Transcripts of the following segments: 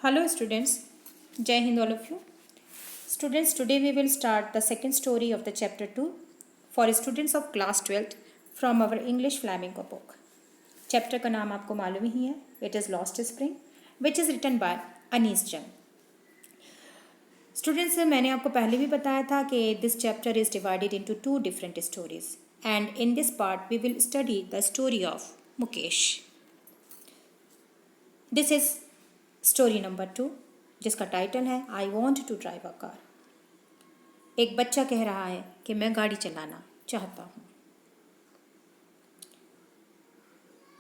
Hello students, Jai Hind all of you. Students, today we will start the second story of the chapter 2 for students of class 12th from our English Flamingo book. Chapter का नाम आपको मालूम ही है, it is lost spring which is written by Anees Jung. Students, मैंने आपको पहले भी बताया था कि this chapter is divided into two different stories and in this part we will study the story of Mukesh. This is story number 2 जिसका title है I want to drive a car. एक बच्चा कह रहा है कि मैं गाड़ी चलाना चाहता हूँ.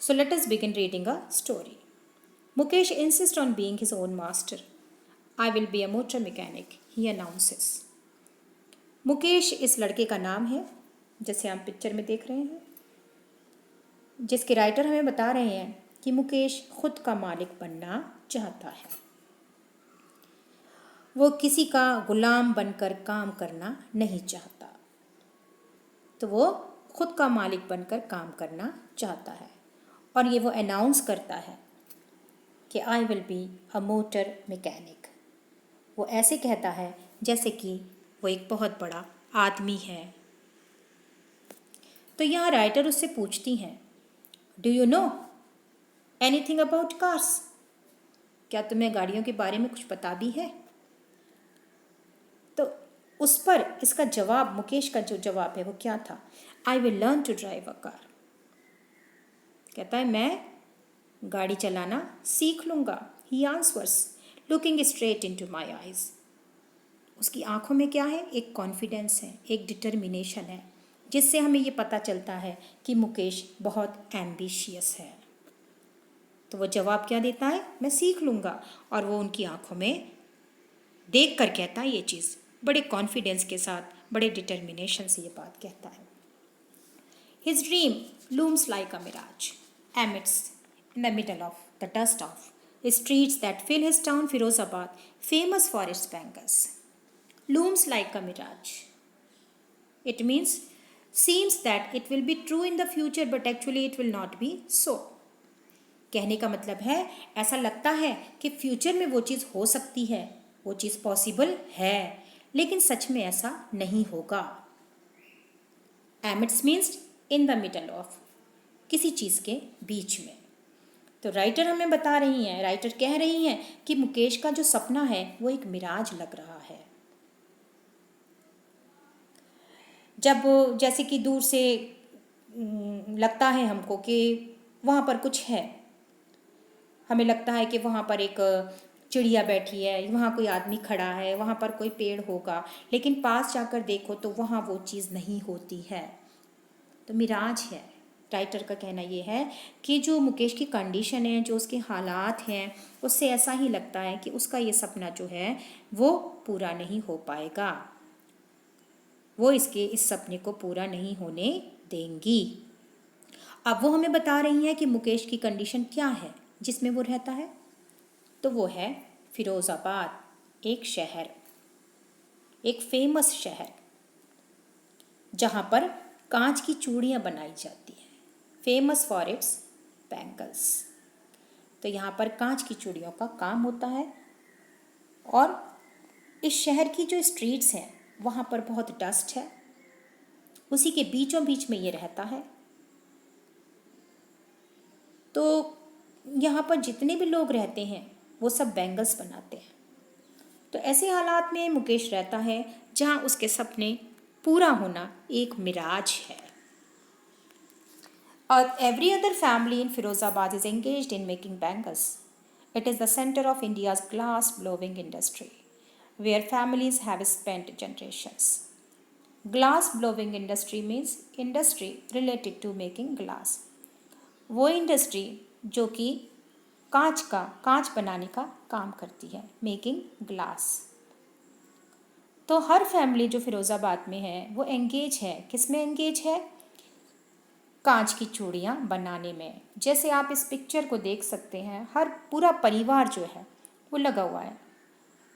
So let us begin reading a story. Mukesh insist on being his own master. I will be a motor mechanic, he announces. Mukesh इस लड़के का नाम है जैसे हम पिक्चर में देख रहे हैं, जिसके राइटर हमें बता रहे हैं कि मुकेश खुद का मालिक बनना चाहता है. वो किसी का गुलाम बनकर काम करना नहीं चाहता, तो वो खुद का मालिक बनकर काम करना चाहता है. और ये वो अनाउंस करता है कि I will be a motor mechanic. वो ऐसे कहता है जैसे कि वो एक बहुत बड़ा आदमी है. तो यहाँ राइटर उससे पूछती हैं, do you know anything about cars? क्या तुम्हें गाड़ियों के बारे में कुछ पता भी है? तो उस पर इसका जवाब, मुकेश का जो जवाब है वो क्या था? I will learn to drive a car. कहता है मैं गाड़ी चलाना सीख लूँगा. He answers looking straight into my eyes. उसकी आंखों में क्या है? एक कॉन्फिडेंस है, एक डिटर्मिनेशन है, जिससे हमें ये पता चलता है कि मुकेश बहुत एम्बिशियस है. तो वो जवाब क्या देता है? मैं सीख लूँगा. और वो उनकी आंखों में देख कर कहता है ये चीज़, बड़े कॉन्फिडेंस के साथ, बड़े डिटर्मिनेशन से ये बात कहता है. His dream looms like a mirage amidst in the middle of the dust of streets that fill his town Firozabad, famous for its bangles. Looms like a mirage. It means seems that it will be true in the future but actually it will not be so. कहने का मतलब है ऐसा लगता है कि future में वो चीज़ हो सकती है, वो चीज़ पॉसिबल है, लेकिन सच में ऐसा नहीं होगा. Amidst means in the middle of, किसी चीज़ के बीच में. तो राइटर हमें बता रही हैं, राइटर कह रही हैं कि मुकेश का जो सपना है वो एक मिराज लग रहा है. जब जैसे कि दूर से लगता है हमको कि वहाँ पर कुछ है, हमें लगता है कि वहाँ पर एक चिड़िया बैठी है, वहाँ कोई आदमी खड़ा है, वहाँ पर कोई पेड़ होगा, लेकिन पास जाकर देखो तो वहाँ वो चीज़ नहीं होती है. तो मिराज है. राइटर का कहना ये है कि जो मुकेश की कंडीशन है, जो उसके हालात हैं, उससे ऐसा ही लगता है कि उसका ये सपना जो है वो पूरा नहीं हो पाएगा, वो इस सपने को पूरा नहीं होने देंगी. अब वो हमें बता रही हैं कि मुकेश की कंडीशन क्या है जिसमें वो रहता है. तो वो है फिरोज़ाबाद, एक शहर, एक फेमस शहर जहाँ पर कांच की चूड़ियाँ बनाई जाती हैं. Famous for its bangles. तो यहाँ पर कांच की चूड़ियों का काम होता है. और इस शहर की जो स्ट्रीट्स हैं वहाँ पर बहुत डस्ट है, उसी के बीचों बीच में ये रहता है. तो यहाँ पर जितने भी लोग रहते हैं वो सब बैंगल्स बनाते हैं. तो ऐसे हालात में मुकेश रहता है जहाँ उसके सपने पूरा होना एक मिराज है. और every other family in Firozabad is engaged in making bangles. It is the center of India's glass blowing industry, where families have spent generations. Glass blowing industry means industry related to making glass. वो industry जो कि कांच बनाने का काम करती है, making glass. तो हर फैमिली जो फिरोज़ाबाद में है वो एंगेज है. किस में एंगेज है? कांच की चूड़ियाँ बनाने में. जैसे आप इस पिक्चर को देख सकते हैं, हर पूरा परिवार जो है वो लगा हुआ है.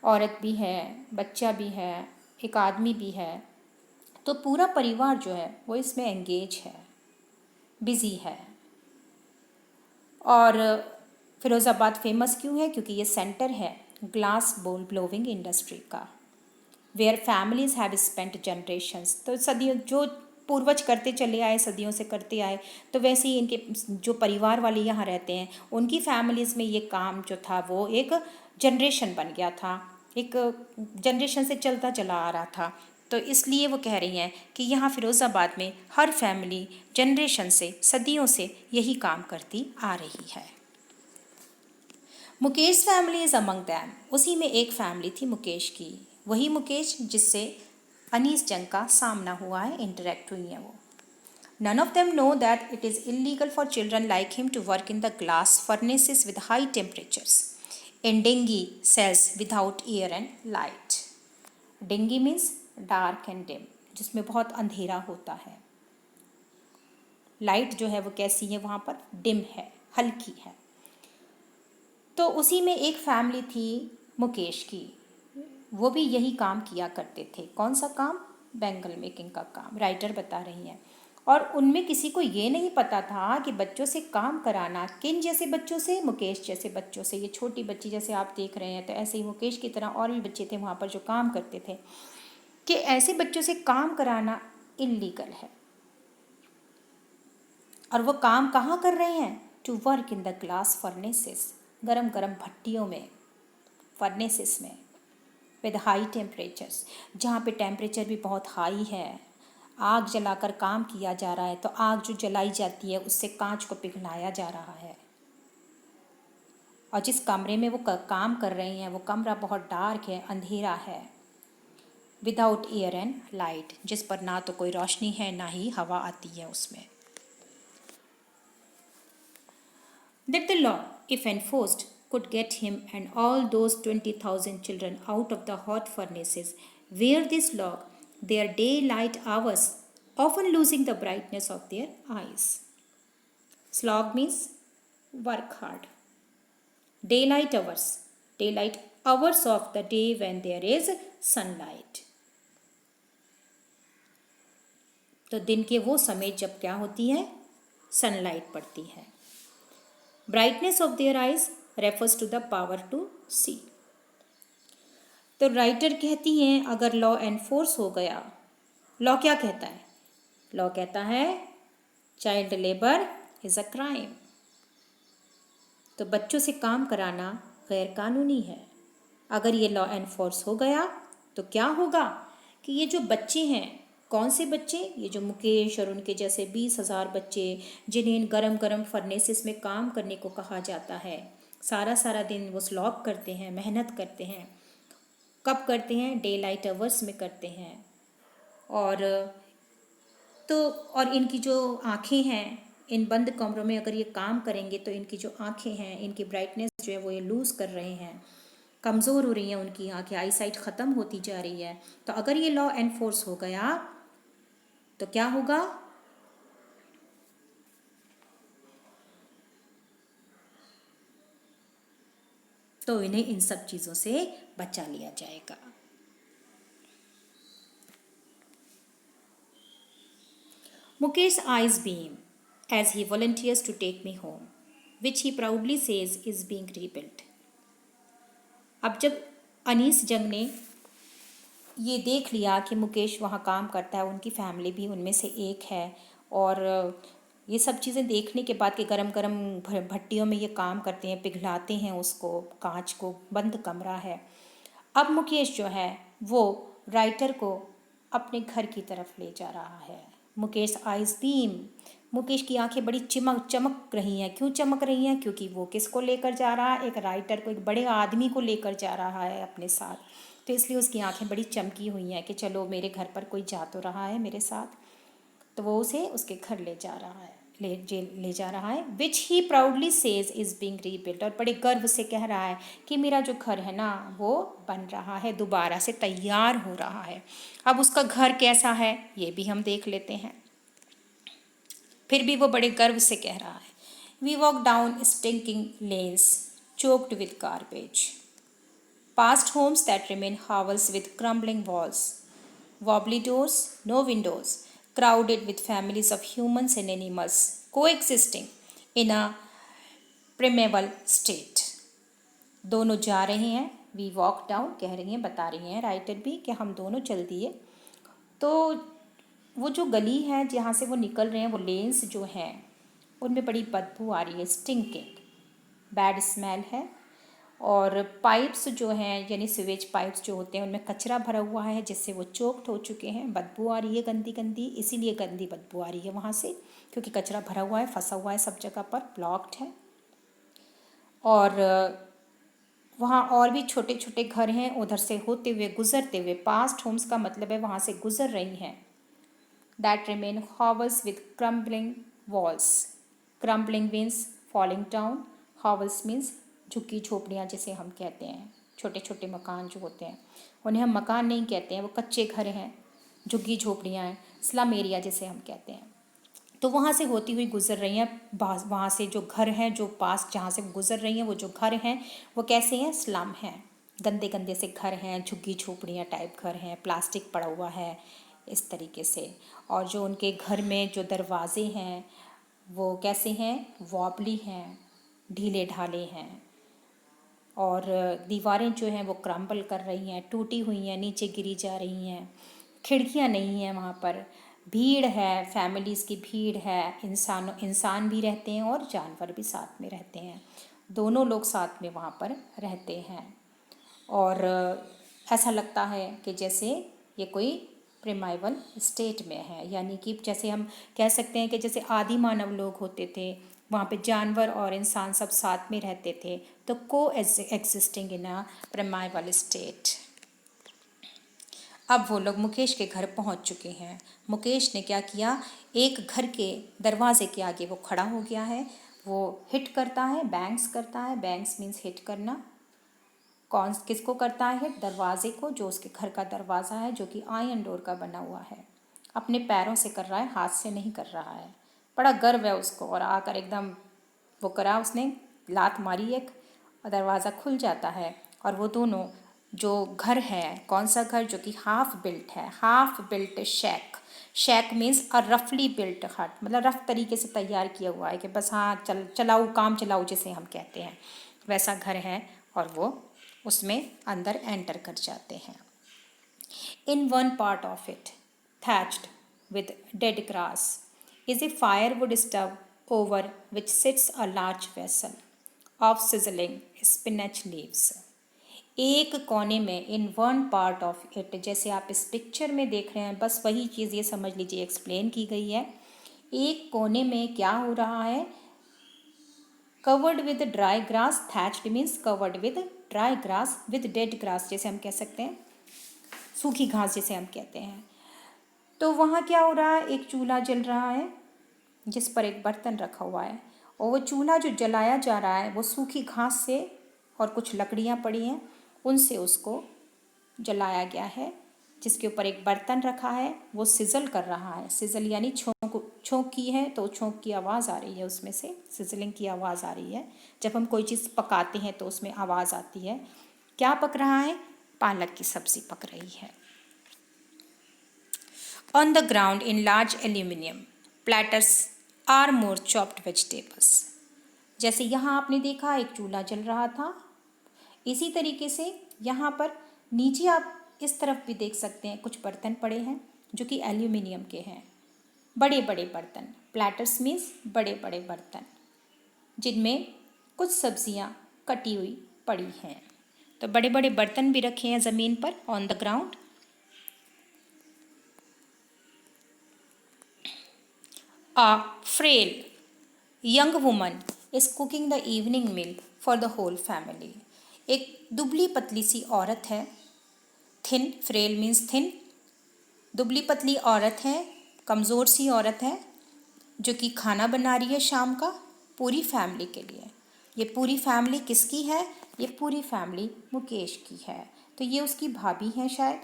औरत भी है, बच्चा भी है, एक आदमी भी है. तो पूरा परिवार जो है वो इसमें एंगेज है, बिज़ी है. और फिरोज़ाबाद फेमस क्यों है? क्योंकि ये सेंटर है ग्लास बोल ब्लोविंग इंडस्ट्री का, where families have spent generations. तो सदियों जो पूर्वज करते चले आए, सदियों से करते आए, तो वैसे ही इनके जो परिवार वाले यहाँ रहते हैं उनकी फैमिलीज़ में ये काम जो था वो एक जनरेशन बन गया था, एक जनरेशन से चलता चला आ रहा था। तो इसलिए वो कह रही हैं कि यहाँ फिरोज़ाबाद में हर फैमिली जनरेशन से, सदियों से यही काम करती आ रही है। Mukesh family is among them. उसी में एक फैमिली थी मुकेश की, वही मुकेश जिससे अनीस जंग का सामना हुआ है, इंटरेक्ट हुई है वो। None of them know that it is illegal for children like him to work in the glass furnaces with high temperatures in dingy cells without air and light. Dingy means dark and dim, जिसमें बहुत अंधेरा होता है। Light जो है वो कैसी है वहाँ पर? डिम है, हल्की है। तो उसी में एक फैमिली थी मुकेश की, वो भी यही काम किया करते थे। कौन सा काम? बैंगल मेकिंग का काम, राइटर बता रही हैं। और उनमें किसी को ये नहीं पता था कि बच्चों से काम कराना, किन जैसे बच्चों से? मुकेश जैसे बच्चों से। ये छोटी बच्ची जैसे आप देख रहे हैं, तो ऐसे ही मुकेश की तरह और भी बच्चे थे वहाँ पर जो काम करते थे, कि ऐसे बच्चों से काम कराना इल्लीगल है। और वो काम कहाँ कर रहे हैं? To work in the glass furnaces, गरम गरम भट्टियों में, फर्नेसेस में, विद हाई टेम्परेचर्स, जहाँ पे टेम्परेचर भी बहुत हाई है। आग जलाकर काम किया जा रहा है, तो आग जो जलाई जाती है उससे कांच को पिघलाया जा रहा है। और जिस कमरे में वो काम कर रहे हैं वो कमरा बहुत डार्क है, अंधेरा है। विदाउट एयर एंड लाइट, जिस पर ना तो कोई रोशनी है ना ही हवा आती है उसमें। That the law, if enforced, could get him and all those 20,000 children out of the hot furnaces where this log their daylight hours, often losing the brightness of their eyes. Slog means work hard. Daylight hours of the day when there is sunlight. तो दिन के वो समय जब क्या होती है? Sunlight पड़ती है। Brightness of their eyes refers to the power to see. तो राइटर कहती हैं अगर लॉ एनफोर्स हो गया, लॉ क्या कहता है? लॉ कहता है child labour is a crime. तो बच्चों से काम कराना गैर कानूनी है। अगर ये लॉ एनफोर्स हो गया तो क्या होगा कि ये जो बच्चे हैं, कौन से बच्चे? ये जो मुकेश और उनके जैसे 20,000 बच्चे जिन्हें गरम गरम फर्नेसेस में काम करने को कहा जाता है, सारा सारा दिन वो स्लॉग करते हैं, मेहनत करते हैं। कब करते हैं? डे लाइट आवर्स में करते हैं। और इनकी जो आँखें हैं, इन बंद कमरों में अगर ये काम करेंगे तो इनकी जो आँखें हैं, इनकी ब्राइटनेस जो है वो ये लूज़ कर रहे हैं, कमज़ोर हो रही हैं उनकी आँखें, आई साइट ख़त्म होती जा रही है। तो अगर ये लॉ एनफोर्स हो गया तो क्या होगा? तो इन्हें इन सब चीज़ों से बचा लिया जाएगा। Mukesh eyes beam as he volunteers to take me home, which he proudly says is being rebuilt. अब जब अनीस जंग ने ये देख लिया कि मुकेश वहाँ काम करता है, उनकी फैमिली भी उनमें से एक है, और ये सब चीज़ें देखने के बाद कि गरम गरम भट्टियों में ये काम करते हैं, पिघलाते हैं उसको, कांच को, बंद कमरा है। अब मुकेश जो है वो राइटर को अपने घर की तरफ ले जा रहा है। मुकेश आइज बीम, मुकेश की आंखें बड़ी चमक रही हैं। क्यों चमक रही हैं? क्योंकि वो किसको लेकर जा रहा है? एक राइटर को, एक बड़े आदमी को लेकर जा रहा है अपने साथ। तो इसलिए उसकी आंखें बड़ी चमकी हुई हैं कि चलो मेरे घर पर कोई जा तो रहा है मेरे साथ। तो वो उसे उसके घर ले जा रहा है, ले जा रहा है। Which he proudly says is being rebuilt, और बड़े गर्व से कह रहा है कि मेरा जो घर है ना वो बन रहा है, दोबारा से तैयार हो रहा है। अब उसका घर कैसा है ये भी हम देख लेते हैं। फिर भी वो बड़े गर्व से कह रहा है। We walk down stinking lanes choked with garbage, past homes that remain hovels with crumbling walls, wobbly doors, no windows, crowded with families of humans and animals coexisting in a primeval state. दोनों जा रहे हैं, we walk down कह रही हैं, बता रही हैं राइटर भी कि हम दोनों चल दिए। तो वो जो गली है जहाँ से वो निकल रहे हैं, वो लेन्स जो हैं उनमें बड़ी बदबू आ रही है, स्टिंकिंग, बैड स्मेल है। और पाइप्स जो हैं यानी सीवेज पाइप्स जो होते हैं उनमें कचरा भरा हुआ है जिससे वो चोक्ड हो चुके हैं, बदबू आ रही है गंदी गंदी, इसीलिए गंदी बदबू आ रही है वहाँ से, क्योंकि कचरा भरा हुआ है, फंसा हुआ है सब जगह पर, ब्लॉक्ड है। और वहाँ और भी छोटे छोटे घर हैं, उधर से होते हुए गुजरते हुए, पास्ट होम्स का मतलब है वहाँ से गुजर रही हैं। That remain hovels with crumbling walls. Crumbling means falling down, hovels means झुग्गी झोपड़ियाँ जिसे हम कहते हैं, छोटे छोटे मकान जो होते हैं उन्हें हम मकान नहीं कहते हैं, वो कच्चे घर हैं, झुग्गी झोपड़ियाँ हैं, स्लम एरिया जिसे हम कहते हैं। तो वहाँ से होती हुई गुजर रही हैं, वहाँ से जो घर हैं जो पास जहाँ से गुजर रही हैं वो जो घर हैं वो कैसे हैं, स्लम हैं, गंदे गंदे से घर हैं, झुग्गी झोपड़ियाँ टाइप घर हैं, प्लास्टिक पड़ा हुआ है इस तरीके से। और जो उनके घर में जो दरवाजे हैं वो कैसे हैं, वॉबली हैं, ढीले ढाले हैं। और दीवारें जो हैं वो क्रम्बल कर रही हैं, टूटी हुई हैं, नीचे गिरी जा रही हैं, खिड़कियां नहीं हैं वहाँ पर, भीड़ है, फैमिलीज़ की भीड़ है, इंसान भी रहते हैं और जानवर भी साथ में रहते हैं, दोनों लोग साथ में वहाँ पर रहते हैं। और ऐसा लगता है कि जैसे ये कोई प्रिमाइवल स्टेट में है, यानी कि जैसे हम कह सकते हैं कि जैसे आदि मानव लोग होते थे, वहाँ पे जानवर और इंसान सब साथ में रहते थे, तो को एग्जिस्टिंग इन अ प्रिमाइवल स्टेट। अब वो लोग मुकेश के घर पहुँच चुके हैं। मुकेश ने क्या किया, एक घर के दरवाजे के आगे वो खड़ा हो गया है, वो हिट करता है, बैंग्स करता है, बैंग्स मीन्स हिट करना। कौन किसको करता है हिट, दरवाजे को, जो उसके घर का दरवाज़ा है जो कि आयरन डोर का बना हुआ है। अपने पैरों से कर रहा है, हाथ से नहीं कर रहा है, बड़ा गर्व है उसको। और आकर एकदम वो करा, उसने लात मारी एक, और दरवाज़ा खुल जाता है। और वो दोनों जो घर है, कौन सा घर, जो कि हाफ बिल्ट है, half built shack. Shack means a रफली बिल्ट हट, मतलब रफ तरीके से तैयार किया हुआ है कि बस हाँ चलाऊ काम चलाऊ जिसे हम कहते हैं, वैसा घर है। और वो उसमें अंदर एंटर कर जाते हैं। In one part of it, thatched with dead grass, is a firewood stove over which sits a large vessel of sizzling spinach leaves. एक कोने में, in one part of it, जैसे आप इस पिक्चर में देख रहे हैं, बस वही चीज़ ये समझ लीजिए एक्सप्लेन की गई है। एक कोने में क्या हो रहा है, covered with dry grass, thatched means covered with dry grass with dead grass, जैसे हम कह सकते हैं, सूखी घास जिसे हम कहते हैं। तो वहाँ क्या हो रहा है, एक चूल्हा जल रहा है जिस पर एक बर्तन रखा हुआ है, और वो चूल्हा जो जलाया जा रहा है वो सूखी घास से और कुछ लकड़ियाँ पड़ी हैं उनसे उसको जलाया गया है, जिसके ऊपर एक बर्तन रखा है, वो सिजल कर रहा है। सिजल यानी छोंक की है तो छोंक की आवाज़ आ रही है, उसमें से सिजलिंग की आवाज़ आ रही है। जब हम कोई चीज़ पकाते हैं तो उसमें आवाज़ आती है। क्या पक रहा है, पालक की सब्ज़ी पक रही है। On the ground in large aluminium platters are more chopped vegetables. जैसे यहाँ आपने देखा एक चूल्हा जल रहा था, इसी तरीके से यहाँ पर नीचे आप इस तरफ भी देख सकते हैं, कुछ बर्तन पड़े हैं जो कि एल्यूमिनियम के हैं, बड़े बड़े बर्तन। प्लेटर्स मीन्स बड़े बड़े बर्तन, जिनमें कुछ सब्जियाँ कटी हुई पड़ी हैं। तो बड़े बड़े बर्तन भी रखे हैं ज़मीन पर, on the ground. A frail young woman is cooking the evening meal for the whole family. एक दुबली पतली सी औरत है, थिन, फ्रेल मीन्स थिन, दुबली पतली औरत है, कमज़ोर सी औरत है, जो कि खाना बना रही है शाम का पूरी फैमिली के लिए। ये पूरी फैमिली किसकी है, ये पूरी फैमिली मुकेश की है। तो ये उसकी भाभी हैं शायद,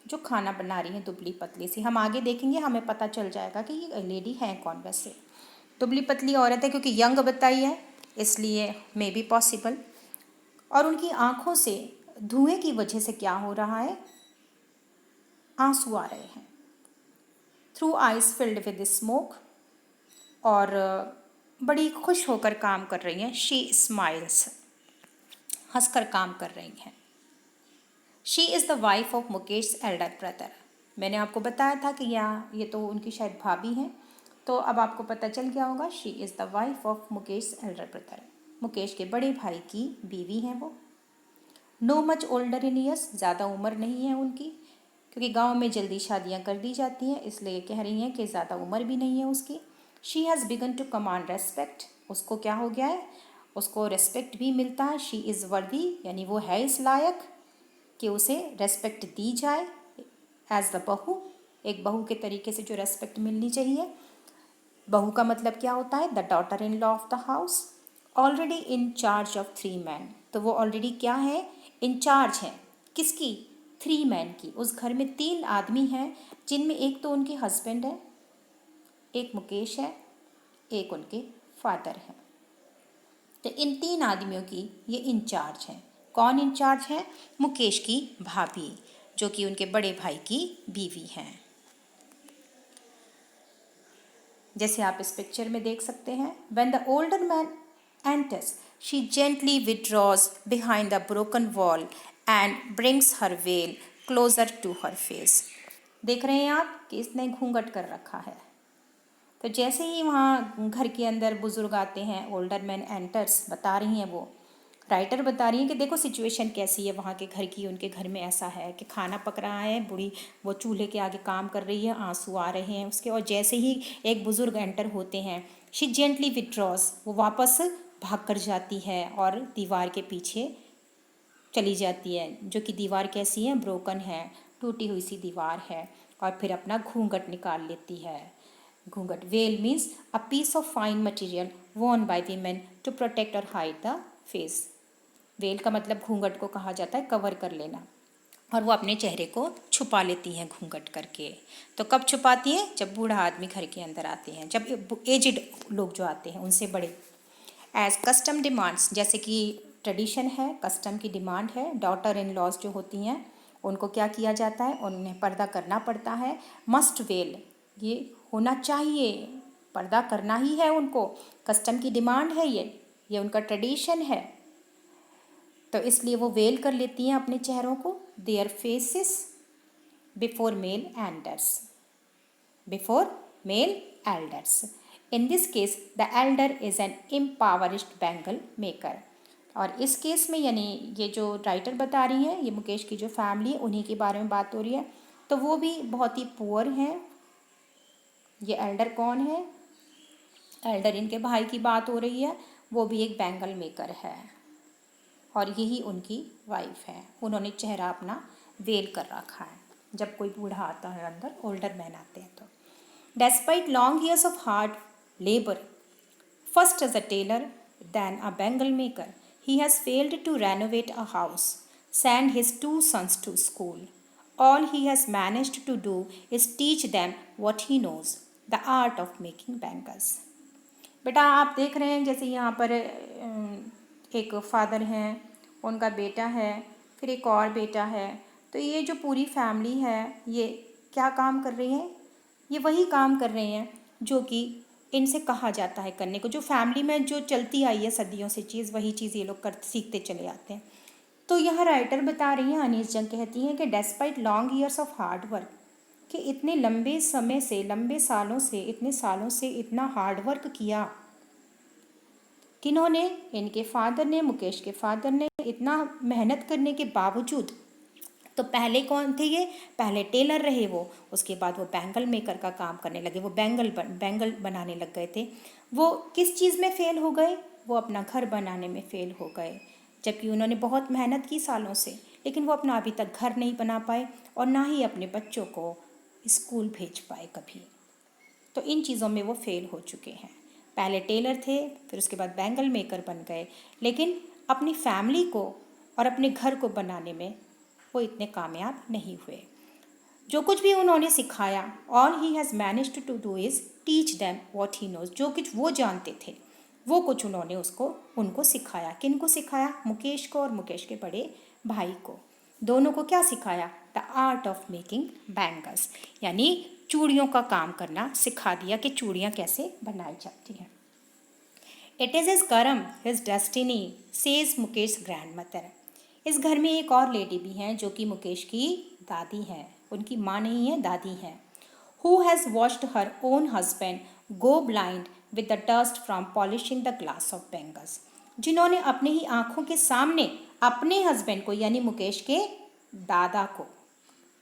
जो खाना बना रही हैं दुबली पतली सी। हम आगे देखेंगे, हमें पता चल जाएगा कि ये लेडी है कौन। वैसे दुबली पतली औरत है क्योंकि यंग बताई है, इसलिए मे बी पॉसिबल। और उनकी आँखों से धुएं की वजह से क्या हो रहा है, आंसू आ रहे हैं, through eyes filled with smoke. और बड़ी खुश होकर काम कर रही हैं। शी स्माइल्स, हंसकर काम कर रही हैं। She is the wife of Mukesh elder brother. मैंने आपको बताया था कि ये तो उनकी शायद भाभी हैं, तो अब आपको पता चल गया होगा। She is the wife of Mukesh elder brother, Mukesh के बड़े भाई की बीवी हैं वो। No much older in years, ज़्यादा उम्र नहीं है उनकी, क्योंकि गांव में जल्दी शादियां कर दी जाती हैं, इसलिए कह रही हैं कि ज़्यादा उम्र भी नहीं है उसकी। She has begun to command respect, उसको क्या हो गया है, उसको रेस्पेक्ट भी मिलता है। शी इज़ वर्दी, यानी वो है इस लायक कि उसे रेस्पेक्ट दी जाए एज द बहू, एक बहू के तरीके से जो रेस्पेक्ट मिलनी चाहिए। बहू का मतलब क्या होता है, the daughter in law of the house. Already in charge of 3 man, तो वो ऑलरेडी क्या है, इंचार्ज हैं। किसकी, 3 मैन की। उस घर में 3 आदमी हैं, जिनमें एक तो उनके हस्बैंड है, एक मुकेश है, एक उनके फादर हैं। तो इन 3 आदमियों की ये इंचार्ज हैं। कौन इंचार्ज है, मुकेश की भाभी, जो कि उनके बड़े भाई की बीवी हैं। जैसे आप इस पिक्चर में देख सकते हैं, when the older man enters, she gently withdraws behind the broken wall and brings her veil closer to her face. देख रहे हैं आप कि इसने घूंघट कर रखा है। तो जैसे ही वहाँ घर के अंदर बुजुर्ग आते हैं, ओल्डर मैन एंटर्स, बता रही हैं वो, राइटर बता रही हैं कि देखो सिचुएशन कैसी है वहाँ के घर की। उनके घर में ऐसा है कि खाना पक रहा है, बूढ़ी वो चूल्हे के आगे काम कर रही है, आंसू आ रहे हैं उसके, और जैसे ही एक बुजुर्ग एंटर होते हैं, शी जेंटली विथड्रॉज, वो वापस भाग कर जाती है और दीवार के पीछे चली जाती है, जो कि दीवार कैसी है, ब्रोकन है, टूटी हुई सी दीवार है, और फिर अपना घूंघट निकाल लेती है। Ghoonghat, veil means a piece of fine material worn by women to protect or hide the face. Veil का मतलब घूंघट को कहा जाता है कवर कर लेना, और वो अपने चेहरे को छुपा लेती हैं घूंघट करके। तो कब छुपाती हैं, जब बूढ़ा आदमी घर के अंदर आते हैं, जब एजिड लोग जो आते हैं उनसे बड़े। एज कस्टम डिमांड्स, जैसे कि ट्रेडिशन है, कस्टम की डिमांड है, डॉटर इन लॉज जो होती हैं उनको क्या किया जाता है, उन्हें पर्दा करना पड़ता है। मस्ट वेल, ये होना चाहिए, पर्दा करना ही है उनको, कस्टम की डिमांड है ये उनका ट्रेडिशन है। तो इसलिए वो वेल कर लेती हैं अपने चेहरों को, their faces before male elders, before male elders. In this case the elder is an impoverished bangle maker. और इस केस में, यानी ये जो राइटर बता रही हैं, ये मुकेश की जो फैमिली है उन्हीं के बारे में बात हो रही है, तो वो भी बहुत ही पुअर हैं। ये एल्डर कौन है, एल्डर इनके भाई की बात हो रही है, वो भी एक बैंगल मेकर है, और यही उनकी वाइफ है। उन्होंने चेहरा अपना वेल कर रखा है जब कोई बूढ़ा आता है अंदर, ओल्डर मैन आते हैं तो। Despite long years of hard labour, first as a tailor then a bangle maker, he has failed to renovate a house, send his 2 sons to school. All he has managed to do is teach them what he knows, the art of making bangles. बेटा आप देख रहे हैं, जैसे यहाँ पर एक father हैं, उनका बेटा है, फिर एक और बेटा है। तो ये जो पूरी फैमिली है, ये क्या काम कर रही है, ये वही काम कर रहे हैं जो कि इनसे कहा जाता है करने को। जो फैमिली में जो चलती आई है सदियों से चीज़, वही चीज़ ये लोग कर सीखते चले आते हैं। तो यहाँ राइटर बता रही हैं, अनीस जंग कहती हैं कि despite long years of hard work, कि इतने लंबे समय से, लंबे सालों से, इतने सालों से इतना हार्ड वर्क किया। किन्होंने, इनके फादर ने, मुकेश के फादर ने, इतना मेहनत करने के बावजूद। तो पहले कौन थे ये, पहले टेलर रहे वो, उसके बाद वो बैंगल मेकर का काम करने लगे, वो बैंगल बनाने लग गए थे। वो किस चीज़ में फ़ेल हो गए, वो अपना घर बनाने में फ़ेल हो गए, जबकि उन्होंने बहुत मेहनत की सालों से, लेकिन वो अपना अभी तक घर नहीं बना पाए, और ना ही अपने बच्चों को स्कूल भेज पाए कभी। तो इन चीज़ों में वो फ़ेल हो चुके हैं। पहले टेलर थे, फिर उसके बाद बैंगल मेकर बन गए, लेकिन अपनी फैमिली को और अपने घर को बनाने में वो इतने कामयाब नहीं हुए। जो कुछ भी उन्होंने सिखाया, all he has managed to do is teach them what he knows, जो कुछ वो जानते थे वो कुछ उन्होंने उनको सिखाया। किन को सिखाया, मुकेश को और मुकेश के बड़े भाई को, दोनों को क्या सिखाया, the art of making bangles, यानी चूड़ियों का काम करना सिखा दिया कि चूड़ियाँ कैसे बनाई जाती हैं। इट इज़ हिज कर्म, his destiny, says Mukesh grand mother. इस घर में एक और लेडी भी हैं जो कि मुकेश की दादी हैं, उनकी माँ नहीं है, दादी हैं। Who has watched her own husband go blind with the dust from polishing the glass of bangles, जिन्होंने अपने ही आंखों के सामने अपने हस्बैंड को यानी मुकेश के दादा को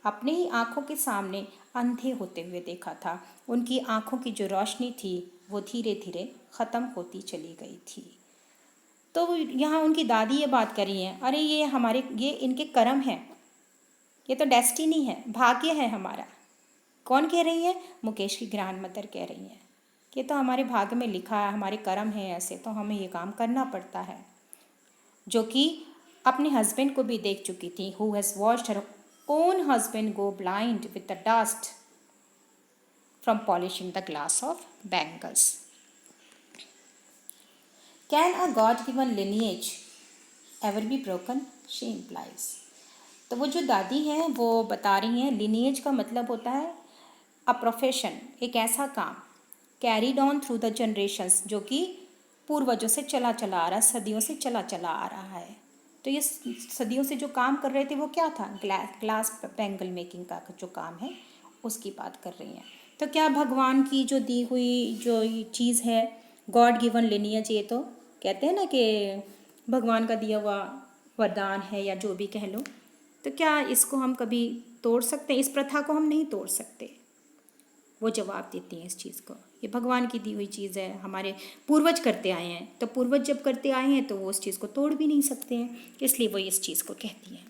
अपने ही आंखों के सामने अंधे होते हुए देखा था। उनकी आंखों की जो रोशनी थी वो धीरे धीरे ख़त्म होती चली गई थी। तो यहाँ उनकी दादी ये बात कर रही हैं, अरे ये इनके कर्म हैं, ये तो डेस्टिनी है, भाग्य है हमारा। कौन कह रही है? मुकेश की ग्रैंड मदर कह रही हैं, ये तो हमारे भाग्य में लिखा है, हमारे कर्म हैं ऐसे, तो हमें ये काम करना पड़ता है। जो कि अपने हस्बैंड को भी देख चुकी थी। Who has watched her own husband go blind with the dust from polishing the glass of bangles. Can a God given lineage ever be broken, she implies. तो वो जो दादी हैं वो बता रही हैं, लिनिएज का मतलब होता है अ प्रोफेशन, एक ऐसा काम carried on through the generations, जो कि पूर्वजों से चला चला आ रहा है, सदियों से चला चला आ रहा है। तो ये सदियों से जो काम कर रहे थे वो क्या था? ग्लास बैंगल मेकिंग का जो काम है उसकी बात कर रही हैं। तो क्या भगवान की जो दी हुई जो चीज़ है, गॉड गिवन लिनिएज, ये तो कहते हैं ना कि भगवान का दिया हुआ वरदान है या जो भी कह लो, तो क्या इसको हम कभी तोड़ सकते हैं? इस प्रथा को हम नहीं तोड़ सकते। वो जवाब देती हैं इस चीज़ को, ये भगवान की दी हुई चीज़ है, हमारे पूर्वज करते आए हैं, तो पूर्वज जब करते आए हैं तो वो उस चीज़ को तोड़ भी नहीं सकते हैं, इसलिए वो इस चीज़ को कहती हैं।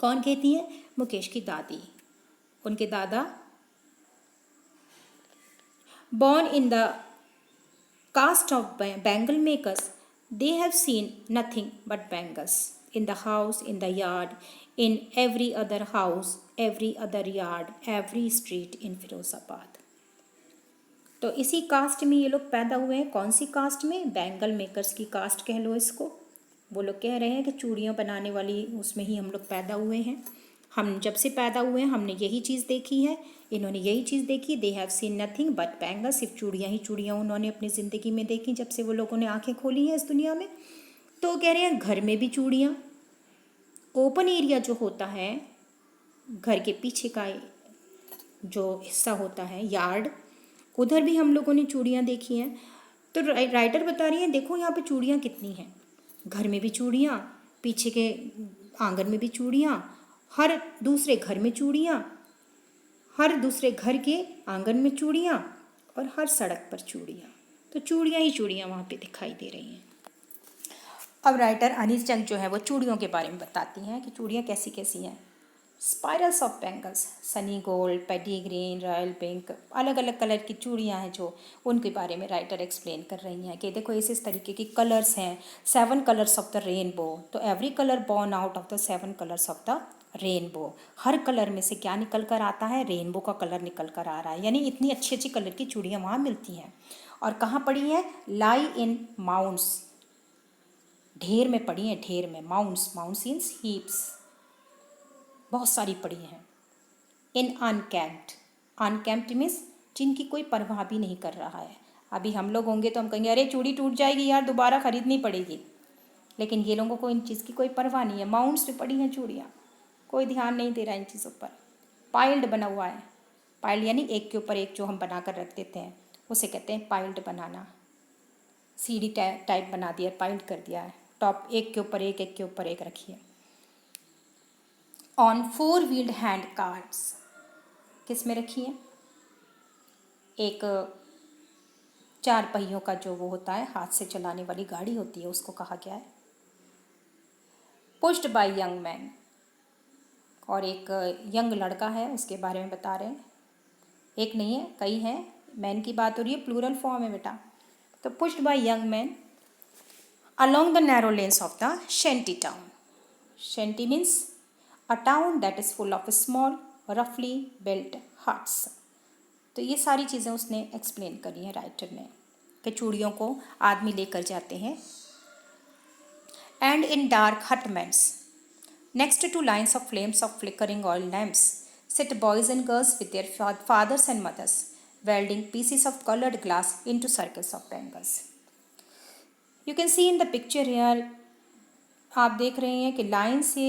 कौन कहती है? मुकेश की दादी। उनके दादा born in the caste of bangle makers, they have seen nothing but bangles in the house, in the yard, in every other house, every other yard, every street in Firozabad. तो इसी कास्ट में ये लोग पैदा हुए हैं। कौन सी कास्ट में? बैंगल मेकर्स की कास्ट कह लो इसको। वो लोग कह रहे हैं कि चूड़ियाँ बनाने वाली उसमें ही हम लोग पैदा हुए हैं। हम जब से पैदा हुए हैं हमने यही चीज़ देखी है, इन्होंने यही चीज़ देखी। They have seen nothing but bangle, सिर्फ चूड़ियाँ ही चूड़ियाँ उन्होंने अपनी ज़िंदगी में देखी जब से वो लोगों ने आंखें खोली हैं इस दुनिया में। तो कह रहे हैं घर में भी चूड़ियाँ, ओपन एरिया जो होता है घर के पीछे का जो हिस्सा होता है यार्ड, उधर भी हम लोगों ने चूड़ियाँ देखी हैं। तो राइटर बता रही हैं, देखो यहाँ पे चूड़ियाँ कितनी हैं, घर में भी चूड़ियाँ, पीछे के आंगन में भी चूड़ियाँ, हर दूसरे घर में चूड़ियाँ, हर दूसरे घर के आंगन में चूड़ियाँ, और हर सड़क पर चूड़ियाँ। तो चूड़ियाँ ही चूड़ियाँ वहाँ पे दिखाई दे रही हैं। अब राइटर अनीस चंद जो है वो चूड़ियों के बारे में बताती हैं कि चूड़ियाँ कैसी कैसी हैं। Spirals of bangles, Sunny gold, pedi green, royal pink, अलग अलग कलर की चूड़ियाँ हैं जो उनके बारे में राइटर एक्सप्लेन कर रही हैं कि देखो इस तरीके की कलर्स हैं, 7 कलर्स ऑफ द रेनबो। तो every colour born out of the 7 colours of the rainbow, her colour में से क्या निकल कर आता है? रेनबो का कलर निकल कर आ रहा है। यानी इतनी अच्छी अच्छी कलर की चूड़ियाँ वहाँ मिलती हैं। और कहाँ पड़ी हैं? लाई इन माउंट्स, ढेर में पड़ी हैं, ढेर में। माउंट्स, माउंट्स मीन्स हीप्स, बहुत सारी पड़ी हैं। इन अनकैम्प्ड, अनकैम्प्ड मीन्स जिनकी कोई परवाह भी नहीं कर रहा है। अभी हम लोग होंगे तो हम कहेंगे अरे चूड़ी टूट जाएगी यार, दोबारा खरीदनी पड़ेगी, लेकिन ये लोगों को इन चीज़ की कोई परवाह नहीं है। माउंट्स पे पड़ी हैं चूड़ियाँ, कोई ध्यान नहीं दे रहा है इन चीज़ों पर। पाइल्ड बना हुआ है, पाइल्ड यानी एक के ऊपर एक जो हम बना कर रख देते हैं उसे कहते हैं पाइल्ड बनाना। सीढ़ी टाइप बना दिया, पाइल्ड कर दिया है, टॉप एक के ऊपर एक, एक के ऊपर एक रखिए। ऑन 4 व्हील्ड हैंड कार्ट्स, किस में रखी है? एक 4 पहियों का जो वो होता है, हाथ से चलाने वाली गाड़ी होती है, उसको कहा गया है। पुश्ड बाय यंग मैन, और एक यंग लड़का है उसके बारे में बता रहे हैं। एक नहीं है, कई हैं, मैन की बात हो रही है, प्लूरल फॉर्म है बेटा। तो pushed by young man along the narrow lanes of the shanty town. Shanty means a town that is full of small, roughly built huts. तो ये सारी चीज़ें उसने एक्सप्लेन करी हैं राइटर ने कि चूड़ियों को आदमी लेकर जाते हैं। And in dark hutments next to lines of flames of flickering oil lamps sit boys and girls with their fathers and mothers welding pieces of coloured glass into circles of bangles. You can see in the picture here, आप देख रहे हैं कि line से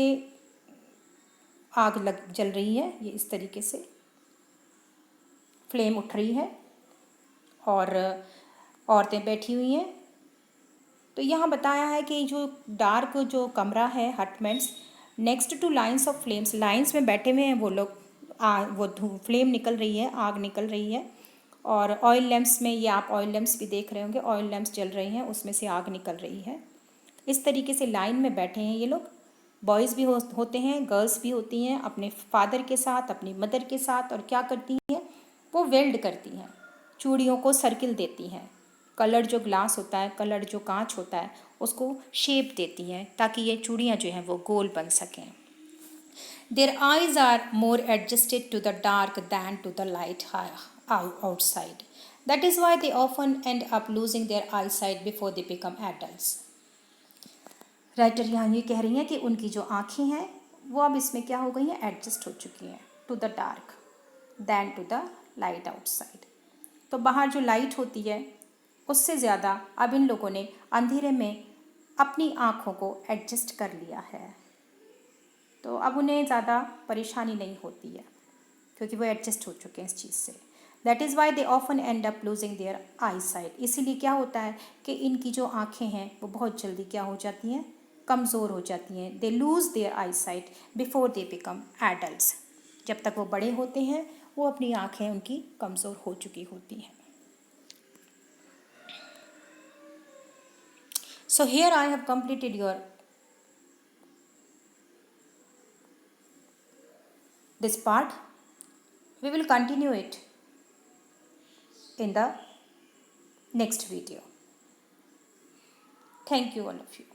आग लग जल रही है, ये इस तरीके से फ्लेम उठ रही है और औरतें बैठी हुई हैं। तो यहाँ बताया है कि जो डार्क जो कमरा है hutments, next two lines of flames, lines में बैठे हुए हैं वो लोग, वो फ्लेम निकल रही है, आग निकल रही है। और ऑयल लैम्प्स में, ये आप ऑयल लैम्प्स भी देख रहे होंगे, ऑयल लैम्प्स जल रही हैं, उसमें से आग निकल रही है। इस तरीके से लाइन में बैठे हैं ये लोग। बॉयज़ भी होते हैं, गर्ल्स भी होती हैं, अपने फादर के साथ, अपनी मदर के साथ। और क्या करती हैं वो, वेल्ड करती हैं, चूड़ियों को सर्किल देती हैं। कलर जो ग्लास होता है, कलर जो कांच होता है, उसको शेप देती हैं ताकि ये चूड़ियाँ जो हैं वो गोल बन सकें। Their eyes are more adjusted to the dark than to the light outside. That is why they often end up losing their eyesight before they become adults. Writer यहाँ ये कह रही हैं कि उनकी जो आँखें हैं वो अब इसमें क्या हो गई हैं, एडजस्ट हो चुकी हैं to the dark than to the light outside. तो बाहर जो लाइट होती है उससे ज़्यादा अब इन लोगों ने अंधेरे में अपनी आँखों को एडजस्ट कर लिया है। तो अब उन्हें ज़्यादा परेशानी नहीं होती है क्योंकि वो एडजस्ट हो चुके हैं इस चीज़ से। That is why they often end up losing their eyesight. इसीलिए क्या होता है कि इनकी जो आँखें हैं वो बहुत जल्दी क्या हो जाती हैं, कमज़ोर हो जाती हैं। They lose their eyesight before they become adults. जब तक वो बड़े होते हैं वो अपनी आँखें उनकी कमज़ोर हो चुकी होती हैं। So here I have completed your this part. We will continue it in the next video. Thank you all of you.